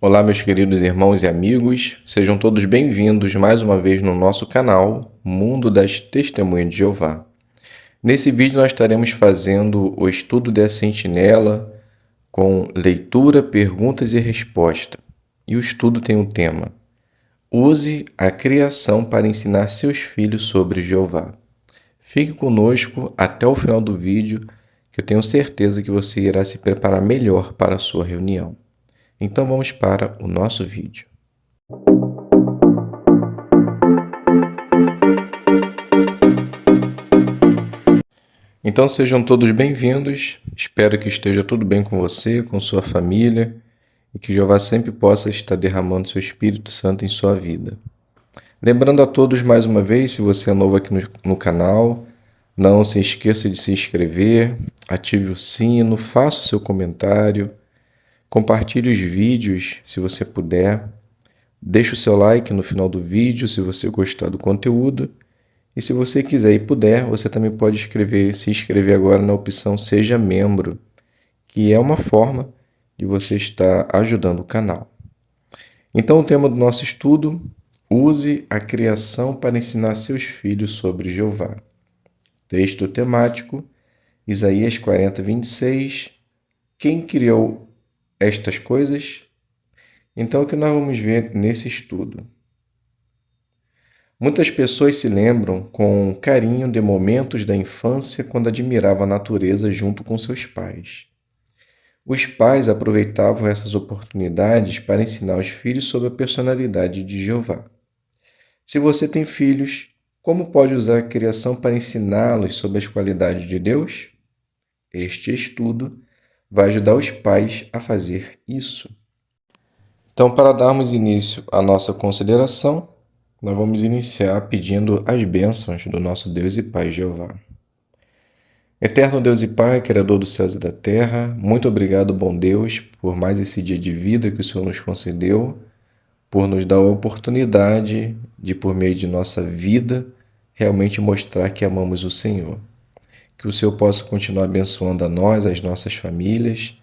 Olá, meus queridos irmãos e amigos, sejam todos bem-vindos mais uma vez no nosso canal Mundo das Testemunhas de Jeová. Nesse vídeo nós estaremos fazendo o estudo da sentinela com leitura, perguntas e resposta. E o estudo tem um tema: use a criação para ensinar seus filhos sobre Jeová. Fique conosco até o final do vídeo, que eu tenho certeza que você irá se preparar melhor para a sua reunião. Então vamos para o nosso vídeo. Então sejam todos bem-vindos, espero que esteja tudo bem com você, com sua família e que Jeová sempre possa estar derramando seu Espírito Santo em sua vida. Lembrando a todos mais uma vez, se você é novo aqui no canal, não se esqueça de se inscrever, ative o sino, faça o seu comentário, compartilhe os vídeos se você puder, deixe o seu like no final do vídeo se você gostar do conteúdo e se você quiser e puder, você também pode se inscrever agora na opção Seja Membro, que é uma forma de você estar ajudando o canal. Então o tema do nosso estudo: use a criação para ensinar seus filhos sobre Jeová. Texto temático, Isaías 40, 26. Quem criou estas coisas? Então, o que nós vamos ver nesse estudo? Muitas pessoas se lembram com carinho de momentos da infância quando admiravam a natureza junto com seus pais. Os pais aproveitavam essas oportunidades para ensinar os filhos sobre a personalidade de Jeová. Se você tem filhos, como pode usar a criação para ensiná-los sobre as qualidades de Deus? Este estudo vai ajudar os pais a fazer isso. Então, para darmos início à nossa consideração, nós vamos iniciar pedindo as bênçãos do nosso Deus e Pai Jeová. Eterno Deus e Pai, Criador dos céus e da terra, muito obrigado, bom Deus, por mais esse dia de vida que o Senhor nos concedeu, por nos dar a oportunidade de, por meio de nossa vida, realmente mostrar que amamos o Senhor. Que o Senhor possa continuar abençoando a nós, as nossas famílias,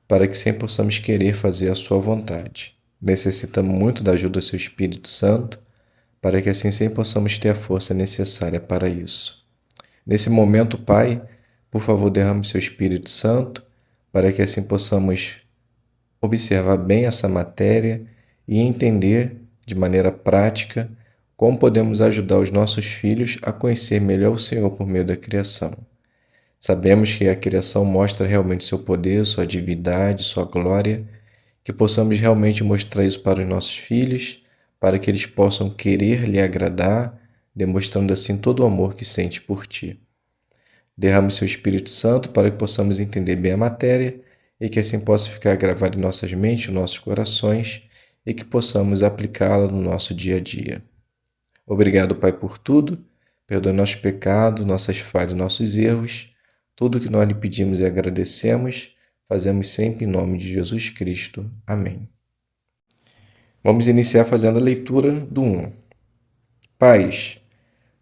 para que sempre possamos querer fazer a sua vontade. Necessitamos muito da ajuda do seu Espírito Santo, para que assim sempre possamos ter a força necessária para isso. Nesse momento, Pai, por favor, derrame seu Espírito Santo, para que assim possamos observar bem essa matéria e entender de maneira prática como podemos ajudar os nossos filhos a conhecer melhor o Senhor por meio da criação. Sabemos que a criação mostra realmente seu poder, sua divindade, sua glória, que possamos realmente mostrar isso para os nossos filhos, para que eles possam querer lhe agradar, demonstrando assim todo o amor que sente por ti. Derrame seu Espírito Santo para que possamos entender bem a matéria e que assim possa ficar gravado em nossas mentes, em nossos corações e que possamos aplicá-la no nosso dia a dia. Obrigado, Pai, por tudo. Perdoe nossos pecados, nossas falhas, nossos erros. Tudo que nós lhe pedimos e agradecemos, fazemos sempre em nome de Jesus Cristo. Amém. Vamos iniciar fazendo a leitura do 1. Pais,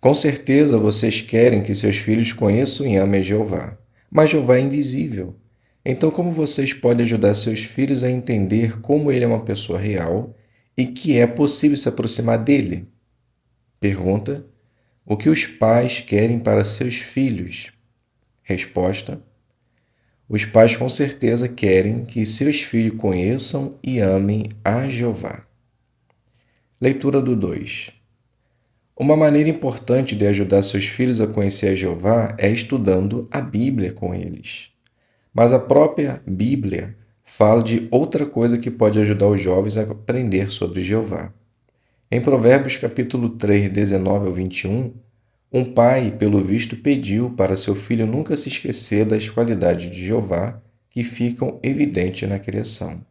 com certeza vocês querem que seus filhos conheçam e amem a Jeová, mas Jeová é invisível. Então, como vocês podem ajudar seus filhos a entender como ele é uma pessoa real e que é possível se aproximar dele? Pergunta: o que os pais querem para seus filhos? Resposta: os pais com certeza querem que seus filhos conheçam e amem a Jeová. Leitura do 2. Uma maneira importante de ajudar seus filhos a conhecer a Jeová é estudando a Bíblia com eles. Mas a própria Bíblia fala de outra coisa que pode ajudar os jovens a aprender sobre Jeová. Em Provérbios capítulo 3, 19 ao 21, um pai, pelo visto, pediu para seu filho nunca se esquecer das qualidades de Jeová que ficam evidentes na criação.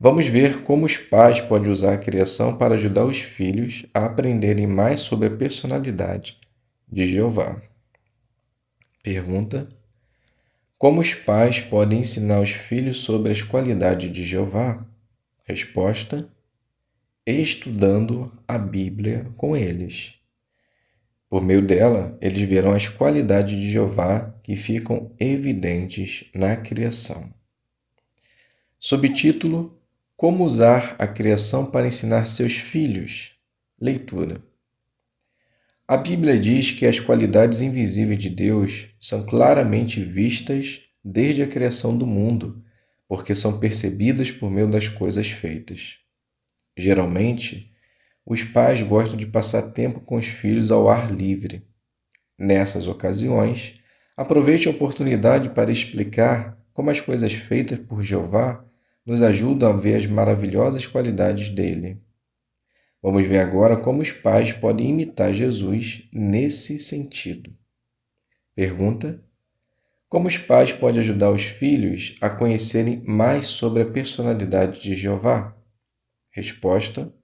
Vamos ver como os pais podem usar a criação para ajudar os filhos a aprenderem mais sobre a personalidade de Jeová. Pergunta: como os pais podem ensinar os filhos sobre as qualidades de Jeová? Resposta: estudando a Bíblia com eles. Por meio dela, eles verão as qualidades de Jeová que ficam evidentes na criação. Subtítulo: Como usar a criação para ensinar seus filhos? Leitura. A Bíblia diz que as qualidades invisíveis de Deus são claramente vistas desde a criação do mundo, porque são percebidas por meio das coisas feitas. Geralmente, os pais gostam de passar tempo com os filhos ao ar livre. Nessas ocasiões, aproveite a oportunidade para explicar como as coisas feitas por Jeová nos ajudam a ver as maravilhosas qualidades dele. Vamos ver agora como os pais podem imitar Jesus nesse sentido. Pergunta: como os pais podem ajudar os filhos a conhecerem mais sobre a personalidade de Jeová? Resposta: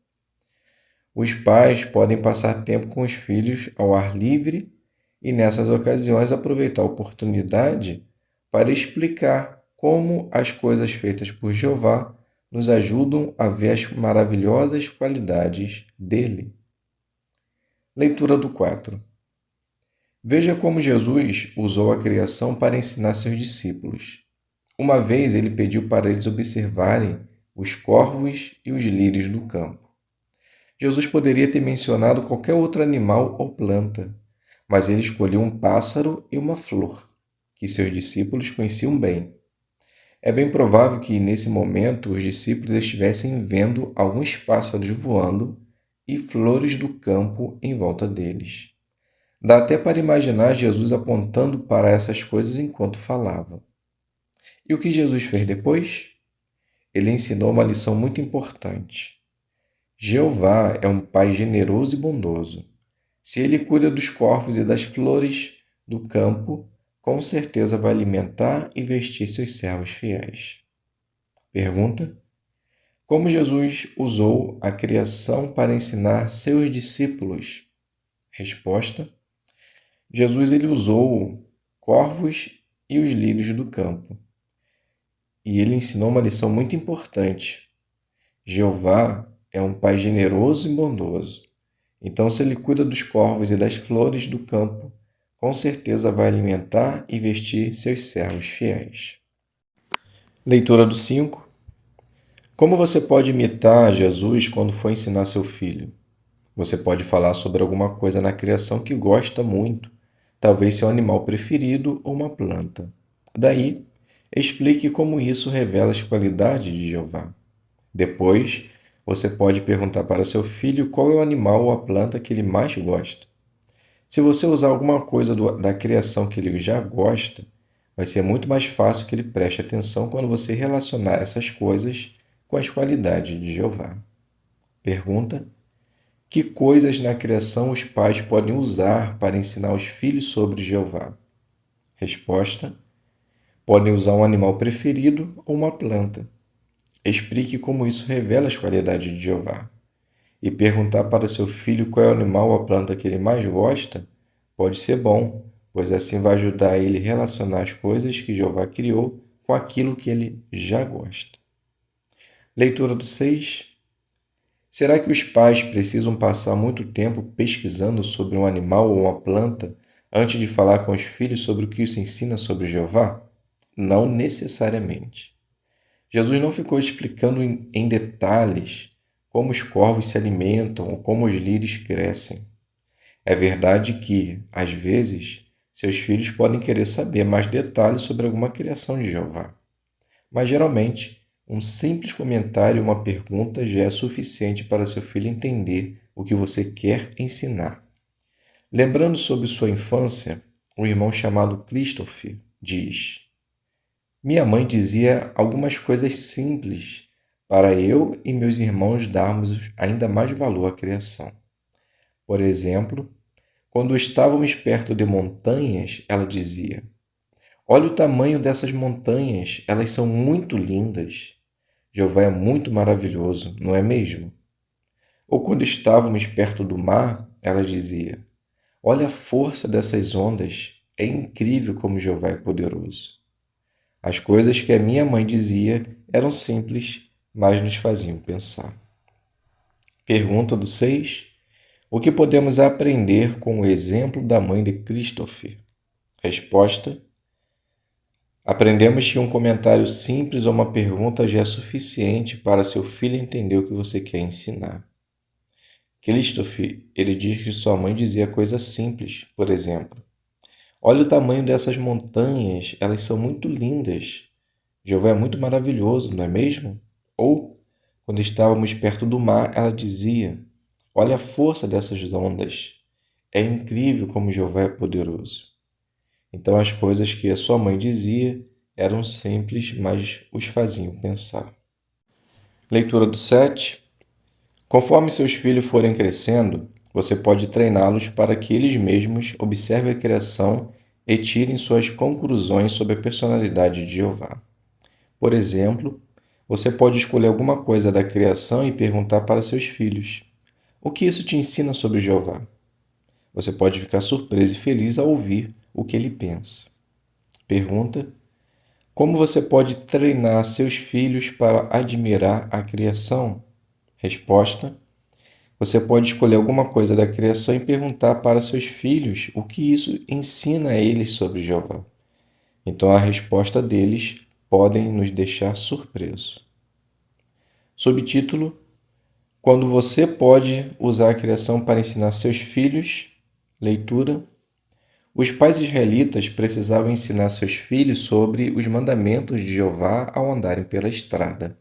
os pais podem passar tempo com os filhos ao ar livre e, nessas ocasiões, aproveitar a oportunidade para explicar como as coisas feitas por Jeová nos ajudam a ver as maravilhosas qualidades dele. Leitura do 4. Veja como Jesus usou a criação para ensinar seus discípulos. Uma vez ele pediu para eles observarem os corvos e os lírios do campo. Jesus poderia ter mencionado qualquer outro animal ou planta, mas ele escolheu um pássaro e uma flor, que seus discípulos conheciam bem. É bem provável que, nesse momento, os discípulos estivessem vendo alguns pássaros voando e flores do campo em volta deles. Dá até para imaginar Jesus apontando para essas coisas enquanto falava. E o que Jesus fez depois? Ele ensinou uma lição muito importante. Jeová é um Pai generoso e bondoso. Se ele cuida dos corvos e das flores do campo, com certeza vai alimentar e vestir seus servos fiéis. Pergunta: como Jesus usou a criação para ensinar seus discípulos? Resposta: Jesus ele usou corvos e os lírios do campo. E ele ensinou uma lição muito importante. Jeová é um Pai generoso e bondoso. Então, se ele cuida dos corvos e das flores do campo, com certeza vai alimentar e vestir seus servos fiéis. Leitura do 5. Como você pode imitar Jesus quando for ensinar seu filho? Você pode falar sobre alguma coisa na criação que gosta muito, talvez seu animal preferido ou uma planta. Daí, explique como isso revela as qualidades de Jeová. Depois, você pode perguntar para seu filho qual é o animal ou a planta que ele mais gosta. Se você usar alguma coisa da criação que ele já gosta, vai ser muito mais fácil que ele preste atenção quando você relacionar essas coisas com as qualidades de Jeová. Pergunta: que coisas na criação os pais podem usar para ensinar os filhos sobre Jeová? Resposta: podem usar um animal preferido ou uma planta. Explique como isso revela as qualidades de Jeová. E perguntar para seu filho qual é o animal ou a planta que ele mais gosta pode ser bom, pois assim vai ajudar ele a relacionar as coisas que Jeová criou com aquilo que ele já gosta. Leitura do 6. Será que os pais precisam passar muito tempo pesquisando sobre um animal ou uma planta antes de falar com os filhos sobre o que se ensina sobre Jeová? Não necessariamente. Jesus não ficou explicando em detalhes como os corvos se alimentam ou como os lírios crescem. É verdade que, às vezes, seus filhos podem querer saber mais detalhes sobre alguma criação de Jeová. Mas, geralmente, um simples comentário ou uma pergunta já é suficiente para seu filho entender o que você quer ensinar. Lembrando sobre sua infância, um irmão chamado Christopher diz: minha mãe dizia algumas coisas simples para eu e meus irmãos darmos ainda mais valor à criação. Por exemplo, quando estávamos perto de montanhas, ela dizia: olha o tamanho dessas montanhas, elas são muito lindas. Jeová é muito maravilhoso, não é mesmo? Ou quando estávamos perto do mar, ela dizia: olha a força dessas ondas, é incrível como Jeová é poderoso. As coisas que a minha mãe dizia eram simples, mas nos faziam pensar. Pergunta do 6. O que podemos aprender com o exemplo da mãe de Christopher? Resposta: Aprendemos que um comentário simples ou uma pergunta já é suficiente para seu filho entender o que você quer ensinar. Christopher, ele diz que sua mãe dizia coisas simples, por exemplo: olha o tamanho dessas montanhas, elas são muito lindas. Jeová é muito maravilhoso, não é mesmo? Ou, quando estávamos perto do mar, ela dizia: olha a força dessas ondas. É incrível como Jeová é poderoso. Então as coisas que a sua mãe dizia eram simples, mas os faziam pensar. Leitura do 7. Conforme seus filhos forem crescendo, você pode treiná-los para que eles mesmos observem a criação e tirem suas conclusões sobre a personalidade de Jeová. Por exemplo, você pode escolher alguma coisa da criação e perguntar para seus filhos: o que isso te ensina sobre Jeová? Você pode ficar surpreso e feliz ao ouvir o que ele pensa. Pergunta: como você pode treinar seus filhos para admirar a criação? Resposta: você pode escolher alguma coisa da criação e perguntar para seus filhos o que isso ensina a eles sobre Jeová. Então a resposta deles podem nos deixar surpresos. Subtítulo: quando você pode usar a criação para ensinar seus filhos. Leitura: os pais israelitas precisavam ensinar seus filhos sobre os mandamentos de Jeová ao andarem pela estrada.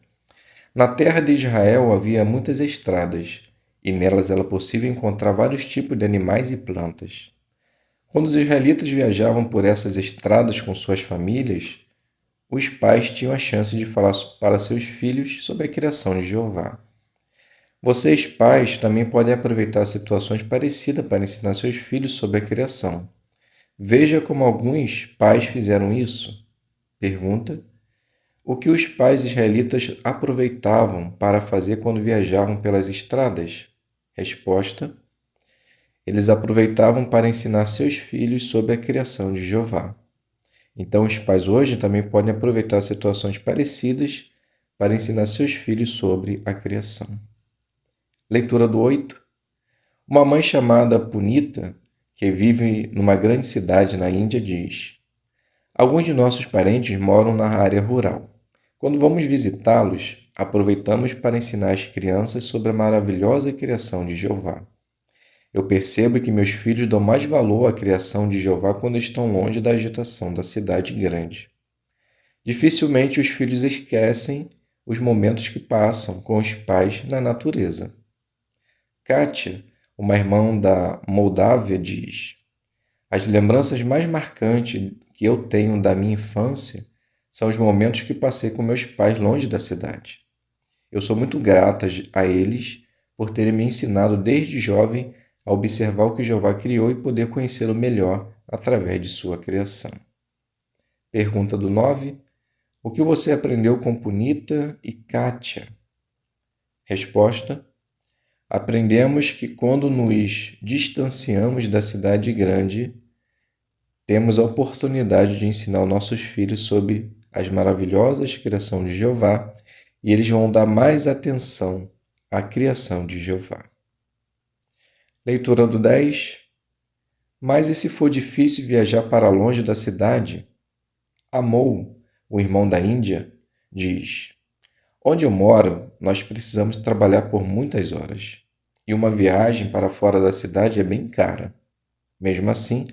Na terra de Israel havia muitas estradas, e nelas era possível encontrar vários tipos de animais e plantas. Quando os israelitas viajavam por essas estradas com suas famílias, os pais tinham a chance de falar para seus filhos sobre a criação de Jeová. Vocês, pais, também podem aproveitar situações parecidas para ensinar seus filhos sobre a criação. Veja como alguns pais fizeram isso. Pergunta: o que os pais israelitas aproveitavam para fazer quando viajavam pelas estradas? Resposta: eles aproveitavam para ensinar seus filhos sobre a criação de Jeová. Então, os pais hoje também podem aproveitar situações parecidas para ensinar seus filhos sobre a criação. Leitura do 8. Uma mãe chamada Punita, que vive numa grande cidade na Índia, diz: alguns de nossos parentes moram na área rural. Quando vamos visitá-los, aproveitamos para ensinar as crianças sobre a maravilhosa criação de Jeová. Eu percebo que meus filhos dão mais valor à criação de Jeová quando estão longe da agitação da cidade grande. Dificilmente os filhos esquecem os momentos que passam com os pais na natureza. Kátia, uma irmã da Moldávia, diz: as lembranças mais marcantes que eu tenho da minha infância são os momentos que passei com meus pais longe da cidade. Eu sou muito grata a eles por terem me ensinado desde jovem a observar o que Jeová criou e poder conhecê-lo melhor através de sua criação. Pergunta do 9. O que você aprendeu com Punita e Kátia? Resposta: aprendemos que quando nos distanciamos da cidade grande, temos a oportunidade de ensinar aos nossos filhos sobre as maravilhosas criações de Jeová e eles vão dar mais atenção à criação de Jeová. Leitura do 10. Mas e se for difícil viajar para longe da cidade? Amol, o irmão da Índia, diz: onde eu moro, nós precisamos trabalhar por muitas horas, e uma viagem para fora da cidade é bem cara. Mesmo assim,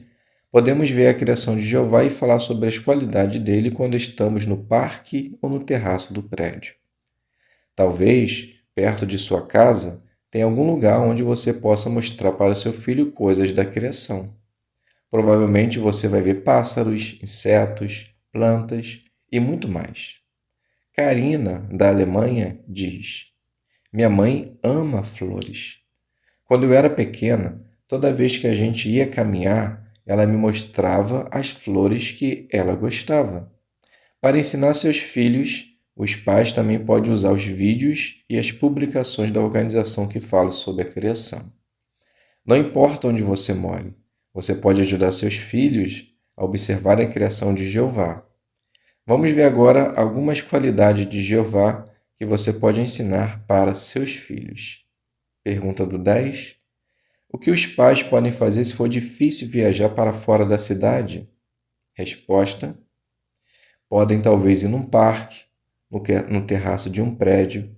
podemos ver a criação de Jeová e falar sobre as qualidades dele quando estamos no parque ou no terraço do prédio. Talvez, perto de sua casa, tenha algum lugar onde você possa mostrar para seu filho coisas da criação. Provavelmente você vai ver pássaros, insetos, plantas e muito mais. Karina, da Alemanha, diz: minha mãe ama flores. Quando eu era pequena, toda vez que a gente ia caminhar, ela me mostrava as flores que ela gostava. Para ensinar seus filhos, os pais também podem usar os vídeos e as publicações da organização que falam sobre a criação. Não importa onde você more, você pode ajudar seus filhos a observar a criação de Jeová. Vamos ver agora algumas qualidades de Jeová que você pode ensinar para seus filhos. Pergunta do 10. O que os pais podem fazer se for difícil viajar para fora da cidade? Resposta: Podem talvez ir num parque, no terraço de um prédio,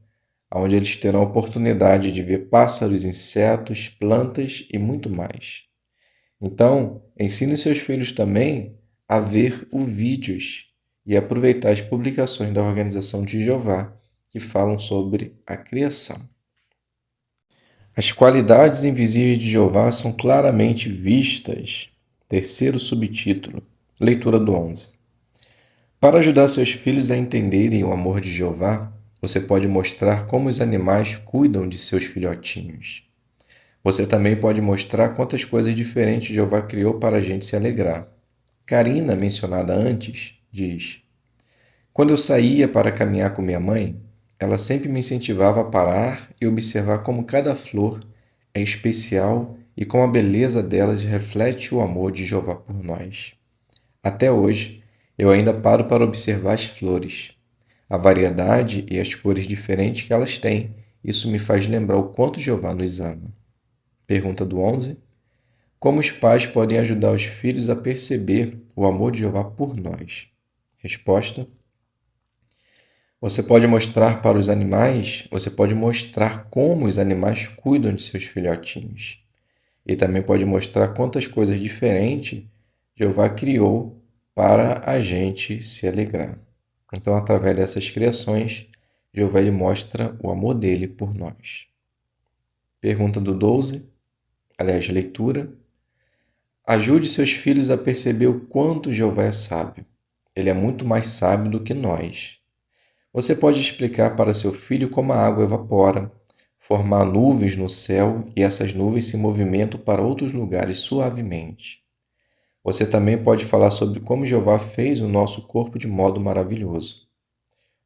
onde eles terão a oportunidade de ver pássaros, insetos, plantas e muito mais. Então, ensine seus filhos também a ver os vídeos e aproveitar as publicações da Organização de Jeová que falam sobre a criação. As qualidades invisíveis de Jeová são claramente vistas. Terceiro subtítulo, leitura do 11. Para ajudar seus filhos a entenderem o amor de Jeová, você pode mostrar como os animais cuidam de seus filhotinhos. Você também pode mostrar quantas coisas diferentes Jeová criou para a gente se alegrar. Karina, mencionada antes, diz: Quando eu saía para caminhar com minha mãe, ela sempre me incentivava a parar e observar como cada flor é especial e como a beleza delas reflete o amor de Jeová por nós. Até hoje, eu ainda paro para observar as flores, a variedade e as cores diferentes que elas têm. Isso me faz lembrar o quanto Jeová nos ama. Pergunta do 11. Como os pais podem ajudar os filhos a perceber o amor de Jeová por nós? Resposta. Você pode mostrar como os animais cuidam de seus filhotinhos. E também pode mostrar quantas coisas diferentes Jeová criou para a gente se alegrar. Então, através dessas criações, Jeová ele mostra o amor dele por nós. Pergunta do 12, leitura. Ajude seus filhos a perceber o quanto Jeová é sábio. Ele é muito mais sábio do que nós. Você pode explicar para seu filho como a água evapora, formar nuvens no céu e essas nuvens se movimentam para outros lugares suavemente. Você também pode falar sobre como Jeová fez o nosso corpo de modo maravilhoso.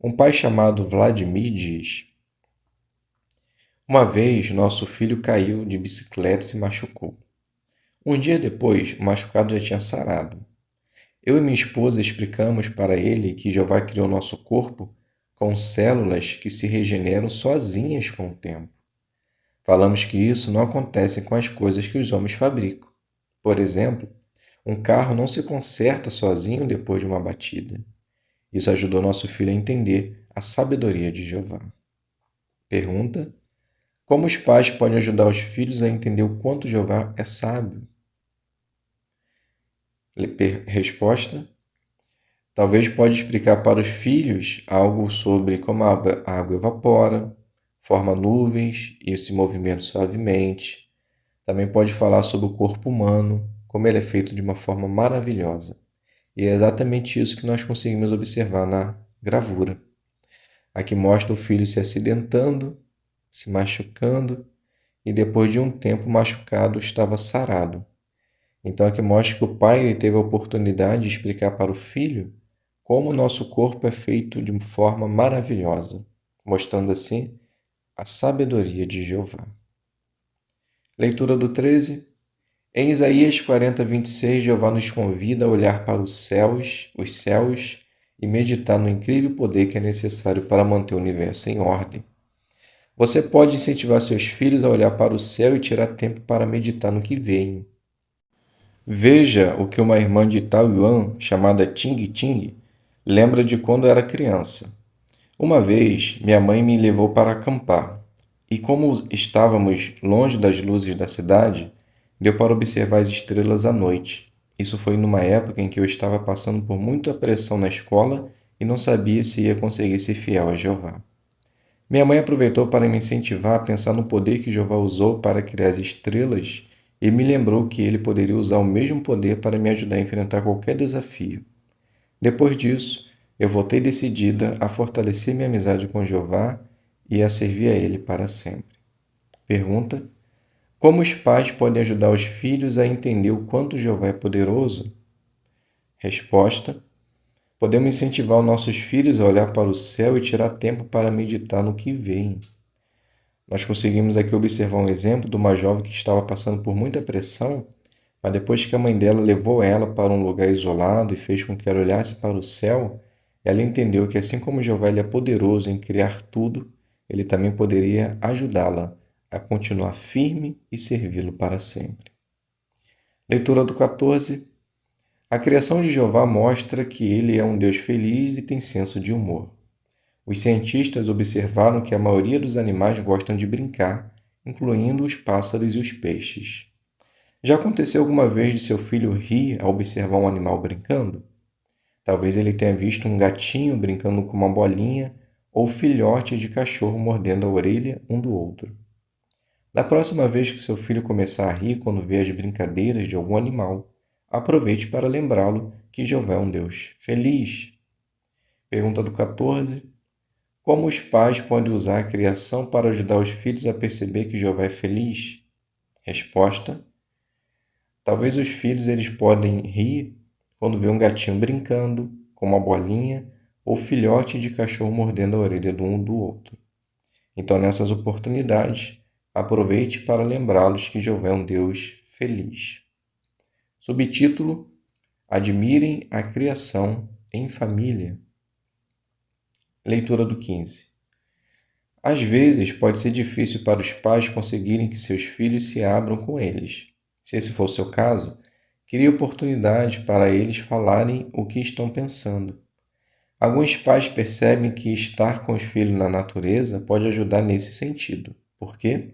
Um pai chamado Vladimir diz: Uma vez, nosso filho caiu de bicicleta e se machucou. Um dia depois, o machucado já tinha sarado. Eu e minha esposa explicamos para ele que Jeová criou nosso corpo com células que se regeneram sozinhas com o tempo. Falamos que isso não acontece com as coisas que os homens fabricam. Por exemplo, um carro não se conserta sozinho depois de uma batida. Isso ajudou nosso filho a entender a sabedoria de Jeová. Pergunta: como os pais podem ajudar os filhos a entender o quanto Jeová é sábio? Resposta: talvez pode explicar para os filhos algo sobre como a água evapora, forma nuvens e se movimenta suavemente. Também pode falar sobre o corpo humano, como ele é feito de uma forma maravilhosa. E é exatamente isso que nós conseguimos observar na gravura. Aqui mostra o filho se acidentando, se machucando, e depois de um tempo o machucado estava sarado. Então aqui mostra que o pai teve a oportunidade de explicar para o filho como o nosso corpo é feito de uma forma maravilhosa, mostrando assim a sabedoria de Jeová. Leitura do 13. Em Isaías 40:26, Jeová nos convida a olhar para os céus, e meditar no incrível poder que é necessário para manter o universo em ordem. Você pode incentivar seus filhos a olhar para o céu e tirar tempo para meditar no que veem. Veja o que uma irmã de Taoyuan, chamada Ting Ting, lembra de quando era criança. Uma vez, minha mãe me levou para acampar, e como estávamos longe das luzes da cidade, deu para observar as estrelas à noite. Isso foi numa época em que eu estava passando por muita pressão na escola e não sabia se ia conseguir ser fiel a Jeová. Minha mãe aproveitou para me incentivar a pensar no poder que Jeová usou para criar as estrelas e me lembrou que ele poderia usar o mesmo poder para me ajudar a enfrentar qualquer desafio. Depois disso, eu voltei decidida a fortalecer minha amizade com Jeová e a servir a Ele para sempre. Pergunta: como os pais podem ajudar os filhos a entender o quanto Jeová é poderoso? Resposta: podemos incentivar os nossos filhos a olhar para o céu e tirar tempo para meditar no que veem. Nós conseguimos aqui observar um exemplo de uma jovem que estava passando por muita pressão, mas depois que a mãe dela levou ela para um lugar isolado e fez com que ela olhasse para o céu, ela entendeu que assim como Jeová ele é poderoso em criar tudo, ele também poderia ajudá-la a continuar firme e servi-lo para sempre. Leitura do 14. A criação de Jeová mostra que ele é um Deus feliz e tem senso de humor. Os cientistas observaram que a maioria dos animais gostam de brincar, incluindo os pássaros e os peixes. Já aconteceu alguma vez de seu filho rir ao observar um animal brincando? Talvez ele tenha visto um gatinho brincando com uma bolinha ou filhote de cachorro mordendo a orelha um do outro. Da próxima vez que seu filho começar a rir quando vê as brincadeiras de algum animal, aproveite para lembrá-lo que Jeová é um Deus feliz. Pergunta do 14. Como os pais podem usar a criação para ajudar os filhos a perceber que Jeová é feliz? Resposta. Talvez os filhos eles podem rir quando vê um gatinho brincando com uma bolinha ou filhote de cachorro mordendo a orelha do um do outro. Então, nessas oportunidades, aproveite para lembrá-los que Jeová é um Deus feliz. Subtítulo: Admirem a criação em família. Leitura do 15. Às vezes, pode ser difícil para os pais conseguirem que seus filhos se abram com eles. Se esse for o seu caso, crie oportunidade para eles falarem o que estão pensando. Alguns pais percebem que estar com os filhos na natureza pode ajudar nesse sentido. Por quê?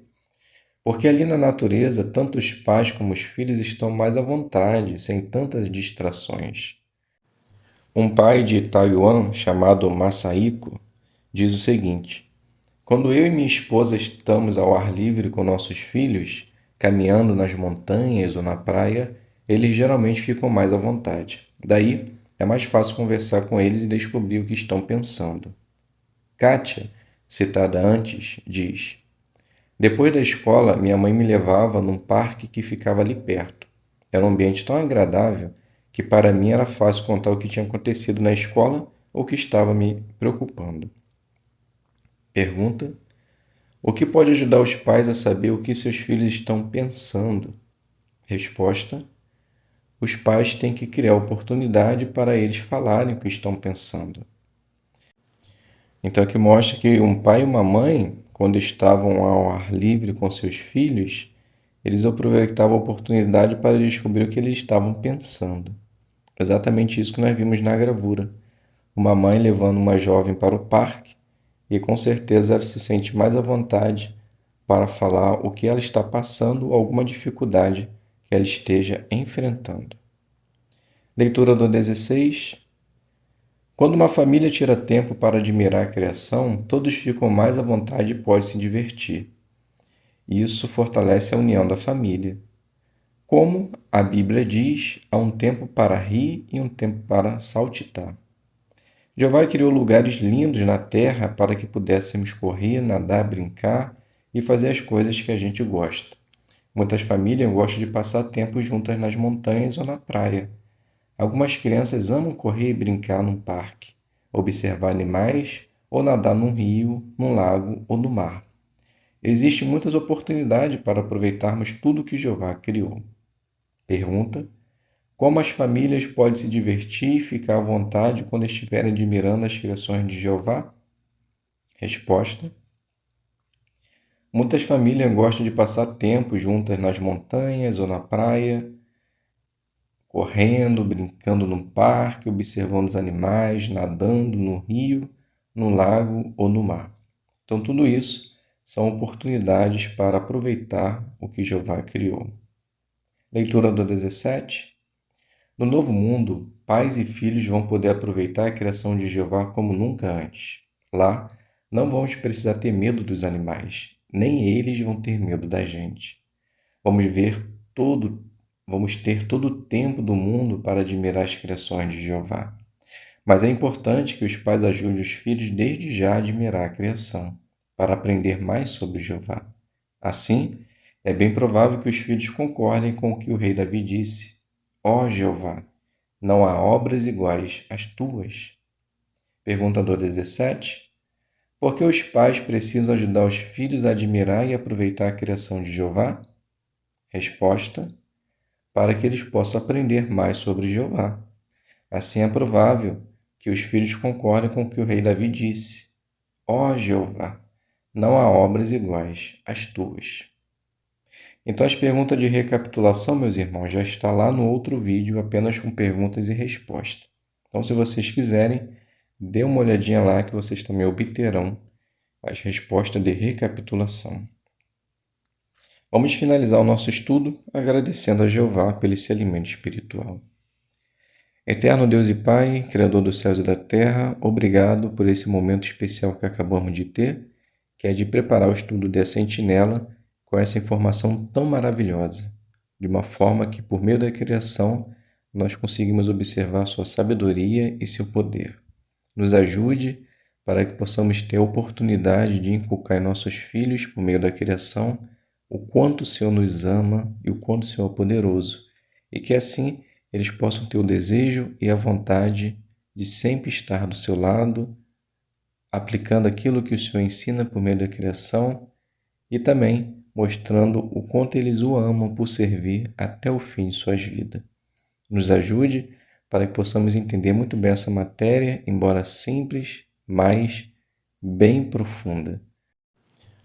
Porque ali na natureza, tanto os pais como os filhos estão mais à vontade, sem tantas distrações. Um pai de Taiwan, chamado Masahiko, diz o seguinte: quando eu e minha esposa estamos ao ar livre com nossos filhos, caminhando nas montanhas ou na praia, eles geralmente ficam mais à vontade. Daí, é mais fácil conversar com eles e descobrir o que estão pensando. Kátia, citada antes, diz: depois da escola, minha mãe me levava num parque que ficava ali perto. Era um ambiente tão agradável que para mim era fácil contar o que tinha acontecido na escola ou que estava me preocupando. Pergunta: o que pode ajudar os pais a saber o que seus filhos estão pensando? Resposta: os pais têm que criar oportunidade para eles falarem o que estão pensando. Então, aqui mostra que um pai e uma mãe, quando estavam ao ar livre com seus filhos, eles aproveitavam a oportunidade para descobrir o que eles estavam pensando. Exatamente isso que nós vimos na gravura. Uma mãe levando uma jovem para o parque e com certeza ela se sente mais à vontade para falar o que ela está passando ou alguma dificuldade que ela esteja enfrentando. Leitura do 16. Quando uma família tira tempo para admirar a criação, todos ficam mais à vontade e podem se divertir. Isso fortalece a união da família. Como a Bíblia diz, há um tempo para rir e um tempo para saltitar. Jeová criou lugares lindos na terra para que pudéssemos correr, nadar, brincar e fazer as coisas que a gente gosta. Muitas famílias gostam de passar tempo juntas nas montanhas ou na praia. Algumas crianças amam correr e brincar num parque, observar animais ou nadar num rio, num lago ou no mar. Existem muitas oportunidades para aproveitarmos tudo que Jeová criou. Pergunta: como as famílias podem se divertir e ficar à vontade quando estiverem admirando as criações de Jeová? Resposta: muitas famílias gostam de passar tempo juntas nas montanhas ou na praia, correndo, brincando no parque, observando os animais, nadando no rio, no lago ou no mar. Então, tudo isso são oportunidades para aproveitar o que Jeová criou. Leitura do 17. No novo mundo, pais e filhos vão poder aproveitar a criação de Jeová como nunca antes. Lá, não vamos precisar ter medo dos animais, nem eles vão ter medo da gente. Vamos ter todo o tempo do mundo para admirar as criações de Jeová. Mas é importante que os pais ajudem os filhos desde já a admirar a criação, para aprender mais sobre Jeová. Assim, é bem provável que os filhos concordem com o que o rei Davi disse: ó Jeová, não há obras iguais às tuas. Pergunta do 17. Por que os pais precisam ajudar os filhos a admirar e aproveitar a criação de Jeová? Resposta: para que eles possam aprender mais sobre Jeová. Assim é provável que os filhos concordem com o que o rei Davi disse: ó Jeová, não há obras iguais às tuas. Então, as perguntas de recapitulação, meus irmãos, já está lá no outro vídeo, apenas com perguntas e respostas. Então, se vocês quiserem, dê uma olhadinha lá que vocês também obterão as respostas de recapitulação. Vamos finalizar o nosso estudo agradecendo a Jeová pelo esse alimento espiritual. Eterno Deus e Pai, Criador dos céus e da terra, obrigado por esse momento especial que acabamos de ter, que é de preparar o estudo da Sentinela com essa informação tão maravilhosa, de uma forma que, por meio da criação, nós conseguimos observar sua sabedoria e seu poder. Nos ajude para que possamos ter a oportunidade de inculcar em nossos filhos, por meio da criação, o quanto o Senhor nos ama e o quanto o Senhor é poderoso, e que assim eles possam ter o desejo e a vontade de sempre estar do seu lado, aplicando aquilo que o Senhor ensina por meio da criação e também mostrando o quanto eles o amam por servir até o fim de suas vidas. Nos ajude para que possamos entender muito bem essa matéria, embora simples, mas bem profunda,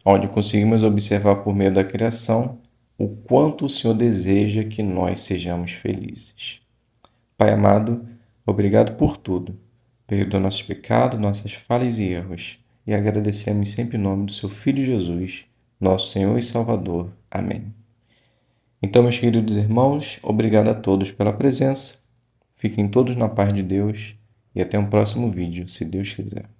onde conseguimos observar por meio da criação o quanto o Senhor deseja que nós sejamos felizes. Pai amado, obrigado por tudo. Perdoa nossos pecados, nossas falhas e erros, e agradecemos sempre em nome do seu Filho Jesus, nosso Senhor e Salvador. Amém. Então, meus queridos irmãos, obrigado a todos pela presença. Fiquem todos na paz de Deus e até um próximo vídeo, se Deus quiser.